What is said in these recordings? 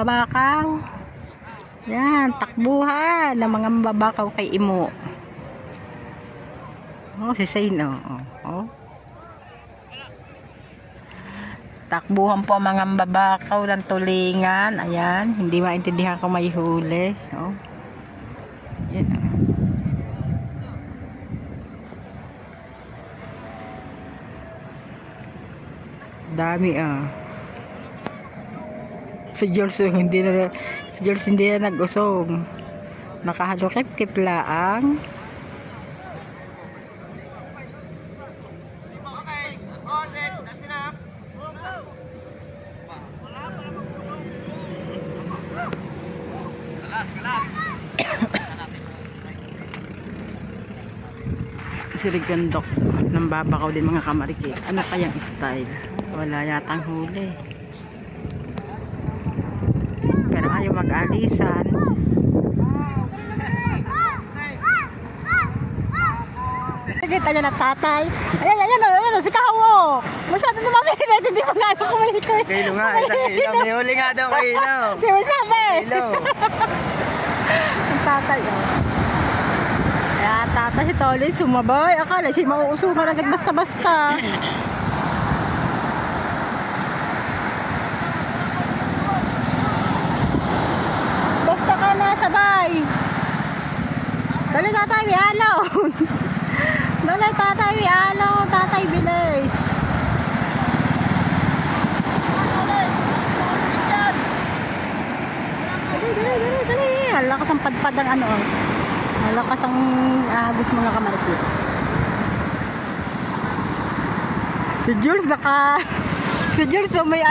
mambabakaw. Yan, takbuhan ng mga mambabakaw kay Imo. Oh, si Saino. Oh. Takbuhan po ang mga mambabakaw ng tulingan. Ayan, hindi maintindihan kung may huli. Oh. Yan. Dami Si George hindi na nag-usong. Nakahalukip-kip laang. Sirigandok ng babakaw din mga kamarikit. Ano kayang style? Wala yatang huli. Pero ayaw mag-alisan. Nakikita niya na tatay. Ayan, si Kahawok. Masyado dumamilit. Hindi pa nga ako kumahikoy. Kailo nga, isang ilaw. May huli nga daw kayo ilaw. Siya Ilaw. Ang tatay, Kaya tatay si Toli sumabay. Akala siya mauusukan agad basta-basta. Basta ka na, sabay. Dali tatay, may alaw. Dali tatay, may alaw. Tatay, bilis. Dali. Lakas ang padpad ng malakas ang agos mga kamarikit. Si Jules si Jules may si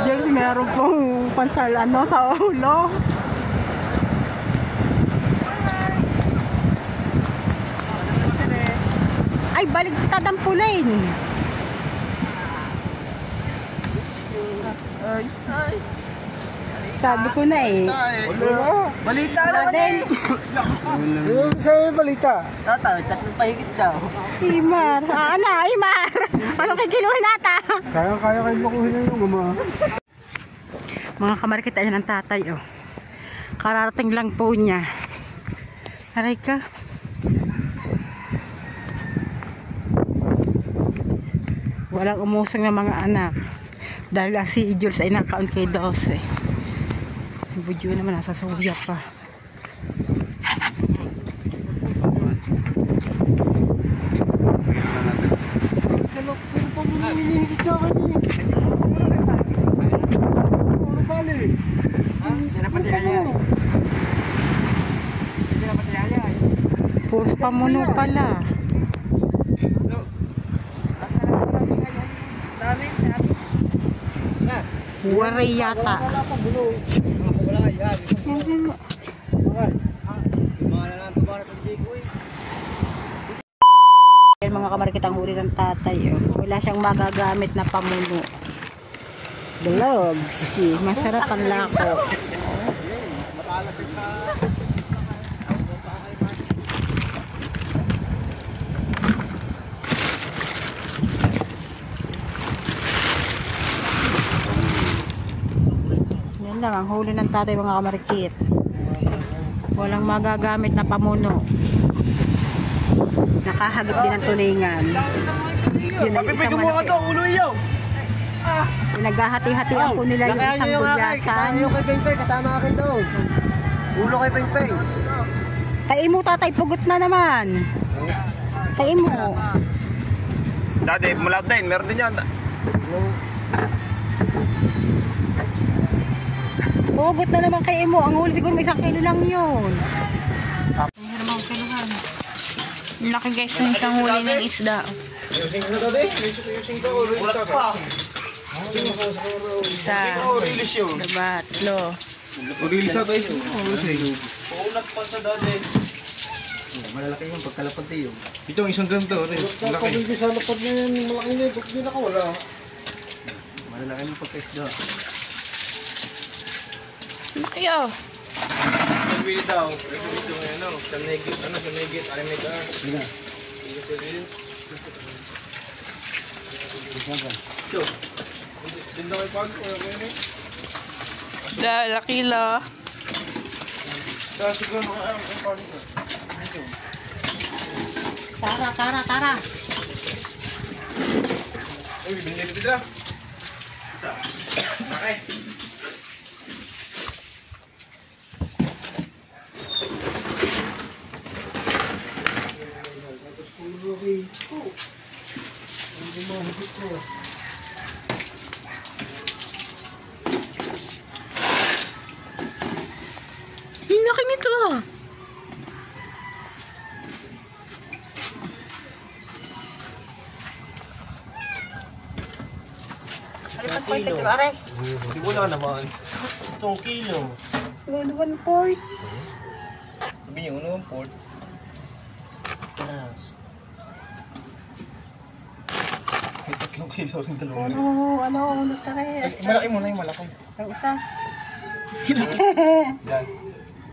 Jules meron pong pansal sa ulo. Ay, baligtad ang pulain. Ay. Sabi ko na Balita naman din. Yung sa'yo balita. Tata, tatlong pahigit daw. Imar. Imar. Anong kikiluhin nata? Kaya kayo makuhin yung ama. Mga kamarikit, ayan ang tatay, Kararating lang po niya. Aray ka. Walang umusong ng mga anak. Dahil ang si Jules ay nakaon kay 12. Yung budyo naman nasa suya pa. Puros pamuno pala. Waray yata. Yan mga kamarikit ang huli ng tatay. Wala siyang magagamit na pamuno. Gloves. Masarap ang lako. Yan lang ang huli ng tatay mga kamarikit. Walang magagamit na pamuno. Nakahagip din ang tulingan. Yun ay isang malaki. Naghahati-hatian po nila yung isang bulyasan. Kasama akin doon. Ulo kay Peng. Kay Imo tatay, pugot na naman. Kay Imo. Dati, mula din. Meron din yan. Pugot na naman kay Imo. Ang huli siguro may 1 kilo lang yun. Laki guys ng isang huli ng isda. Isa, dalawa, tatlo. Paulat pa sa dati. Malalaki yung pagkalapad tayo. Ito ang isang ganito. Kapag hindi sa lapad na yun, malaki na yun. Hindi nakawala. Malalaki yung pagkaisda. Laki Nagwili daw. Ito yung sa negit, alimig. Ito. Din daw ipag. Laki la. Kasi ko ang ipag ito. Tara. Uy, binili kita. Isa. Okay. Ang laki nito ah. Alipan po ito, aray. Hindi mo lang naman. Itong kilo. 1 port. Sabi niyo, ano ang port? Yes. May 3 kilo rin dalawa. Ano, tara. Malaki muna yung malaki. Ang isa. Yan.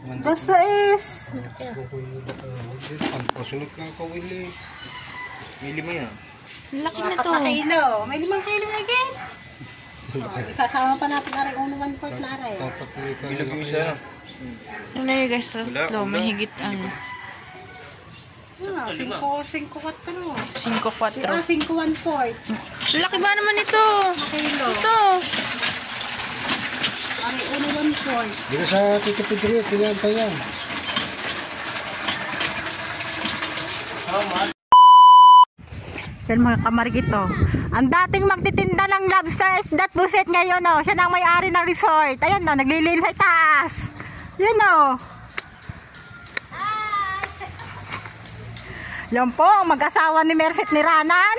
2 is. Ang pasunod kang kawili. May 5 yan. Ang laki na 4 to. na kilo. May 5 kilo na again. Isasama pa natin aray. 1 port na aray. Bilag yung isa. Ano na yun guys, tatlo. May higit ano. 5, 4. 5-4. 5, 1 port. Ang laki ba naman ito? Kilo. Ito. Aray, 1 port. Hindi ka sa Tito Pedro, pinanta yan. Yan mga kamarigito. Ang dating magtitinda ng lobster isda at buset ngayon, oh. Siya na ang may-ari ng resort. Ayan, oh, naglilinis sa taas. Yan, oh. Yan po, ang mag-asawa ni Merced ni Ranan.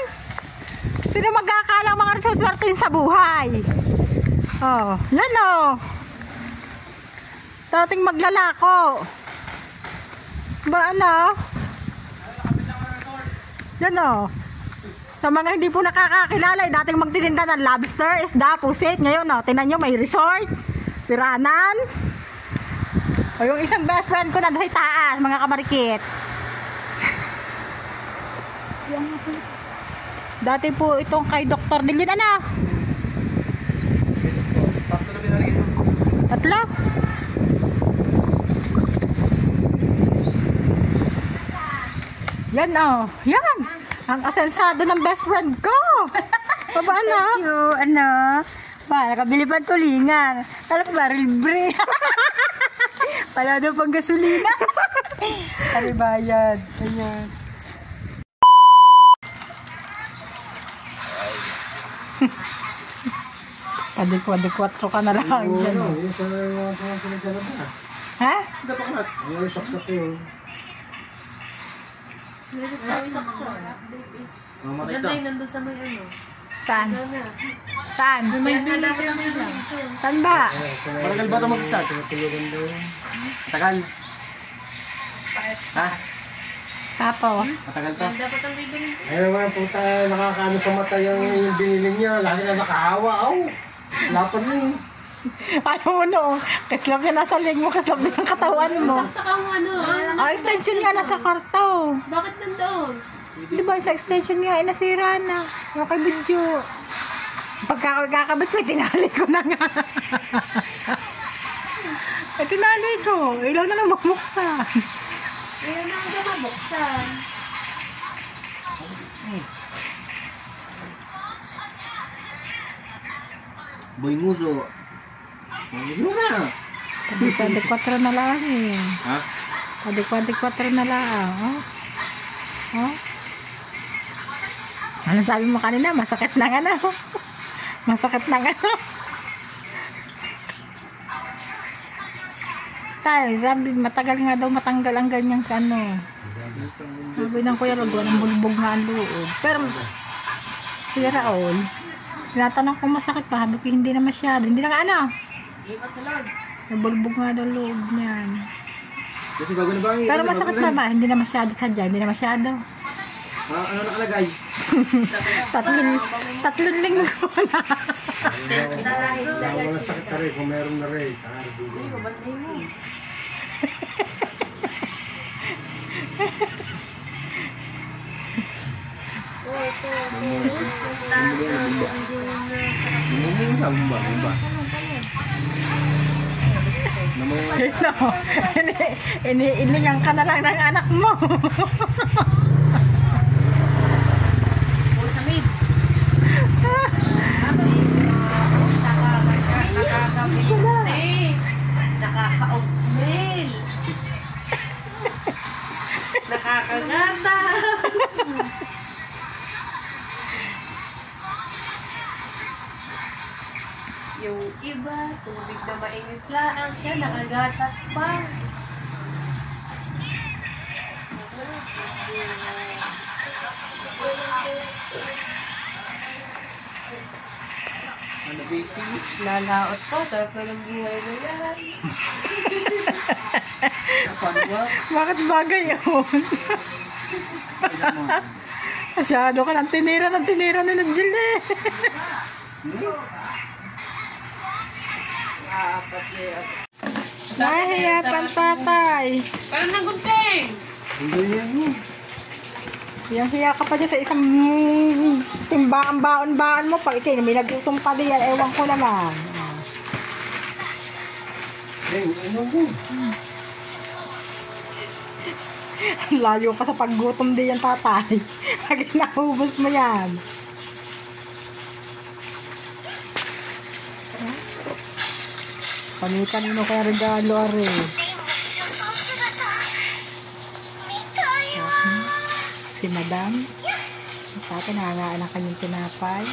Sino magkakalang mga resuswertin sa buhay? Oh, yan, oh. Dating maglalako. Ba, ano? Yan, oh. Sa mga hindi po nakakakilala, dating magtitinda ng lobster, isda, pusit. Ngayon, oh, tinan nyo, may resort, piranan. O yung isang best friend ko na sa taas, mga kamarikit. Dati po itong kay Dr. Dilin, ano? 3? Yan, oh. Yan. Ang asensado ng best friend ko. Baba, ano? Thank you, ano? Ba, nakabili pa tulingan. Alam ko ba, libre. Pala daw pang gasolina. Ari bayad. Ayan. Adi-4 ka na lang. Yan. Yung sa pinagsalab na. Ha? Yung saksak yun. Mamatay ka. Saan? Saan? Saan ba? Matagal ba ito mag-start? Matagal. Ha? Tapos? Matagal to? Ayun naman, puta, nakakaano sa mata yung binili niya. Lagi na nakahawa. Aw, lapan mo. Ayaw mo no. Kaslap yan nasa leg mo, kaslap din ang katawan mo. Extension nga nasa kwarto. Bakit nandoon? Di ba sa extension nga, nasira na. Yung kay video. Pagkakabit ko, tinali ko na nga. Tinali ko. Ilaw na lang buksan. Ayun na ang mabuksan. Boy nguso. Ano na? 24 na lang eh. Ha? 24 na lang. Oh. Oh. Ano sabi mo kanina? Masakit na nga na. Masakit na nga na. Tayo, sabi, matagal nga daw matanggal ang ganyang ano. Sabi ng Kuya Raul, ang bulbog nga ang loob. Pero, Kuya Raul, tinatanong kung masakit pa, sabi ko hindi na masyado. Hindi na nga ano. Nabulbog nga daw loob niyan. Kasi bago na ba? Pero masakit na ba? Hindi na masyado sadya, hindi na masyado. Ano nakalagay? tatlong linggo na. Wala sakit na rin kung meron na rin. Bumba. Iniingan ka na lang ng anak mo. Nakaka-oatmeal. Nakakagata. Yung iba, tubig na mainit lang siya, nakagatas pa. Lalaot pa, sarap na ng buhay na yan. Bakit bagay yun? Masyado ka ng tinira ni Nadjil eh. Nahiya pantatay. Parang nagunting. Hiyang-hiya ka pa dyan sa isang timbaan baon mo. Pag ikay, may nagutom pa diyan. Ewan ko naman. Layo ka sa paggutom diyan, tatay. Pag inaubos mo yan. Kanino kaya regalo, are? Si Madam. Tata, nangangaan ang kanyang tinapay.